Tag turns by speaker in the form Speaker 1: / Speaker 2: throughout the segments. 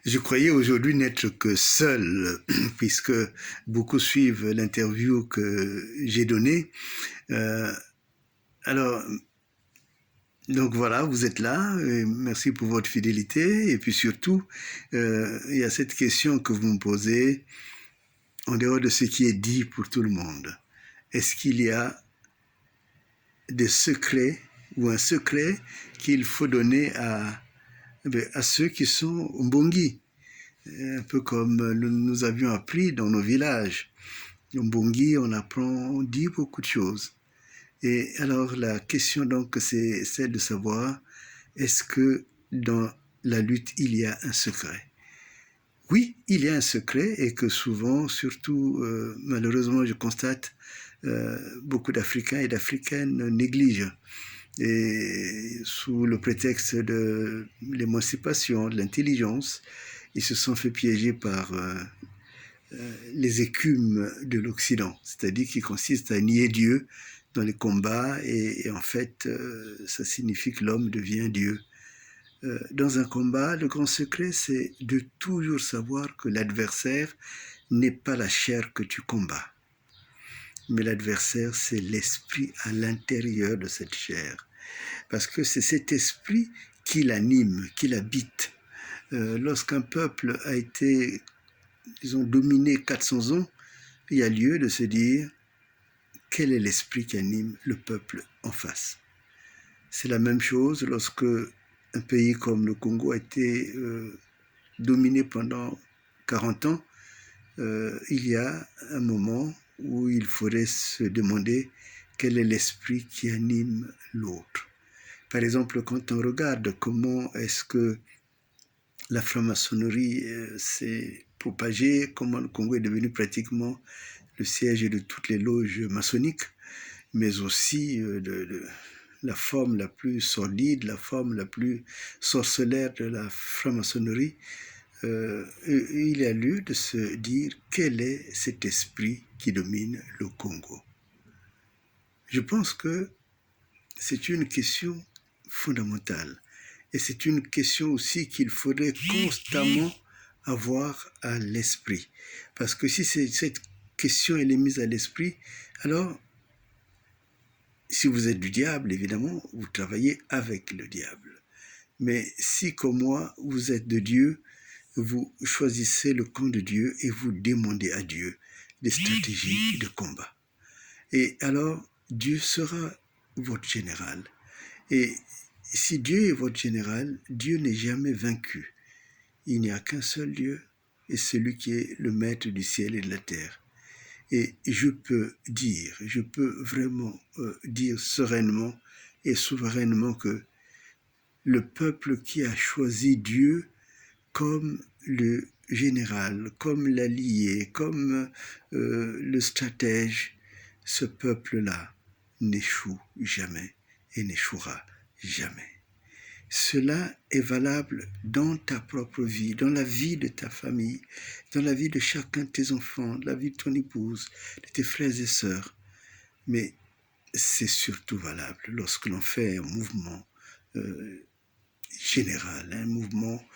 Speaker 1: Je croyais aujourd'hui n'être que seul, puisque beaucoup suivent l'interview que j'ai donnée. Euh, alors, donc voilà, vous êtes là, et merci pour votre fidélité. Et puis surtout, il y a cette question que vous me posez, en dehors de ce qui est dit pour tout le monde. Est-ce qu'il y a des secrets ou un secret qu'il faut donner à ceux qui sont Mbongi, un peu comme nous avions appris dans nos villages. En Mbongi, on dit beaucoup de choses. Et alors la question donc c'est celle de savoir est-ce que dans la lutte il y a un secret? Oui, il y a un secret et que souvent, surtout malheureusement je constate beaucoup d'Africains et d'Africaines négligent et sous le prétexte de l'émancipation, de l'intelligence, ils se sont fait piéger par les écumes de l'Occident, c'est-à-dire qui consiste à nier Dieu dans les combats et en fait, ça signifie que l'homme devient Dieu. Dans un combat, le grand secret, c'est de toujours savoir que l'adversaire n'est pas la chair que tu combats, mais l'adversaire, c'est l'esprit à l'intérieur de cette chair. Parce que c'est cet esprit qui l'anime, qui l'habite. Lorsqu'un peuple a été, disons, dominé 400 ans, il y a lieu de se dire quel est l'esprit qui anime le peuple en face. C'est la même chose lorsque un pays comme le Congo a été dominé pendant 40 ans. Il y a un moment où il faudrait se demander quel est l'esprit qui anime l'autre. Par exemple, quand on regarde comment est-ce que la franc-maçonnerie s'est propagée, comment le Congo est devenu pratiquement le siège de toutes les loges maçonniques, mais aussi de la forme la plus sordide, la forme la plus sorcellaire de la franc-maçonnerie, il y a lieu de se dire quel est cet esprit qui domine le Congo. Je pense que c'est une question fondamentale et c'est une question aussi qu'il faudrait constamment avoir à l'esprit. Parce que si cette question elle est mise à l'esprit, alors si vous êtes du diable, évidemment, vous travaillez avec le diable. Mais si, comme moi, vous êtes de Dieu, vous choisissez le camp de Dieu et vous demandez à Dieu des stratégies de combat. Et alors, Dieu sera votre général. Et si Dieu est votre général, Dieu n'est jamais vaincu. Il n'y a qu'un seul Dieu, et celui qui est le maître du ciel et de la terre. Et je peux vraiment dire sereinement et souverainement que le peuple qui a choisi Dieu comme le général, comme l'allié, comme le stratège, ce peuple-là n'échoue jamais et n'échouera jamais. Cela est valable dans ta propre vie, dans la vie de ta famille, dans la vie de chacun de tes enfants, de la vie de ton épouse, de tes frères et sœurs. Mais c'est surtout valable lorsque l'on fait un mouvement général, un mouvement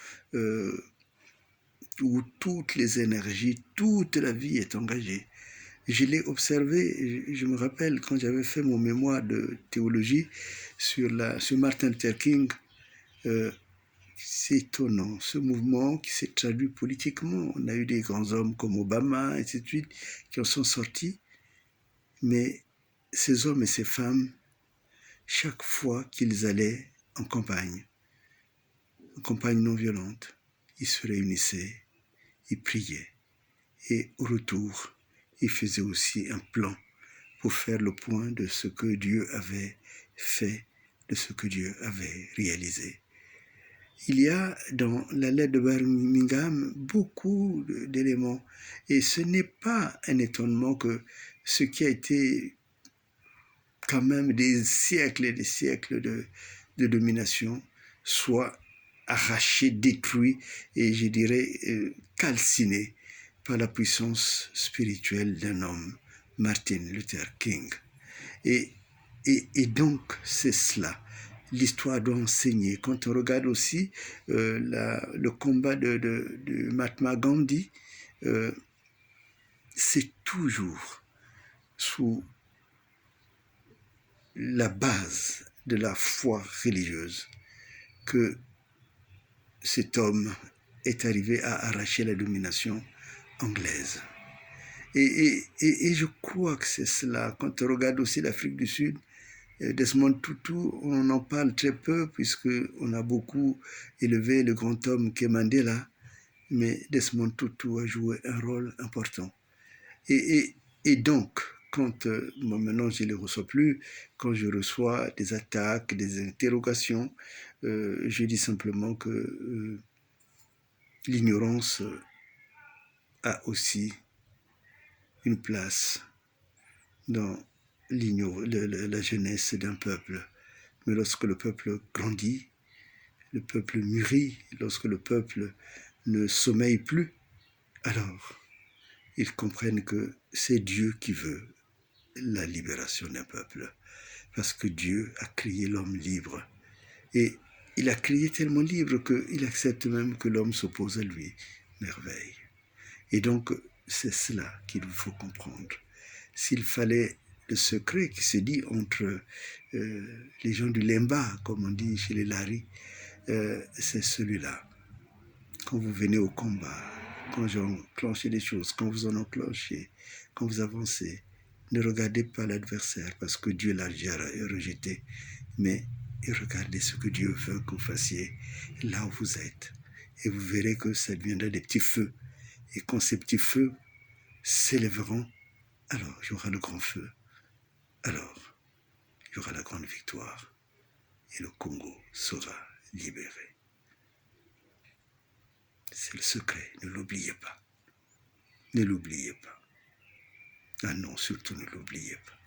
Speaker 1: où toutes les énergies, toute la vie est engagée. Je l'ai observé, je me rappelle quand j'avais fait mon mémoire de théologie sur Martin Luther King, c'est étonnant, ce mouvement qui s'est traduit politiquement. On a eu des grands hommes comme Obama, et ainsi de suite, qui en sont sortis. Mais ces hommes et ces femmes, chaque fois qu'ils allaient en campagne non violente, ils se réunissaient, ils priaient. Et au retour, ils faisaient aussi un plan pour faire le point de ce que Dieu avait fait, de ce que Dieu avait réalisé. Il y a dans la lettre de Birmingham beaucoup d'éléments et ce n'est pas un étonnement que ce qui a été quand même des siècles et des siècles de domination soit arraché, détruit et je dirais calciné par la puissance spirituelle d'un homme, Martin Luther King. Et donc c'est cela. l'histoire doit enseigner. Quand on regarde aussi le combat de Mahatma Gandhi, c'est toujours sous la base de la foi religieuse que cet homme est arrivé à arracher la domination anglaise. Et je crois que c'est cela. Quand on regarde aussi l'Afrique du Sud, Desmond Tutu, on en parle très peu puisqu'on a beaucoup élevé le grand homme qu'est Mandela, mais Desmond Tutu a joué un rôle important. Et donc, quand, moi maintenant je ne les reçois plus, quand je reçois des attaques, des interrogations, je dis simplement que l'ignorance a aussi une place dans la jeunesse d'un peuple. Mais lorsque le peuple grandit, le peuple mûrit, lorsque le peuple ne sommeille plus, alors ils comprennent que c'est Dieu qui veut la libération d'un peuple. Parce que Dieu a créé l'homme libre. Et il a créé tellement libre qu'il accepte même que l'homme s'oppose à lui. Merveille. Et donc, c'est cela qu'il faut comprendre. S'il fallait le secret qui se dit entre les gens du Lemba, comme on dit chez les Lari, c'est celui-là. Quand vous venez au combat, quand j'enclenche des choses, quand vous en enclenchez, quand vous avancez, ne regardez pas l'adversaire parce que Dieu l'a déjà rejeté, mais regardez ce que Dieu veut que vous fassiez là où vous êtes. Et vous verrez que ça deviendra des petits feux. Et quand ces petits feux s'élèveront, alors il y aura le grand feu. Alors, il y aura la grande victoire. Et le Congo sera libéré. C'est le secret, ne l'oubliez pas. Ne l'oubliez pas. Ah non, surtout ne l'oubliez pas.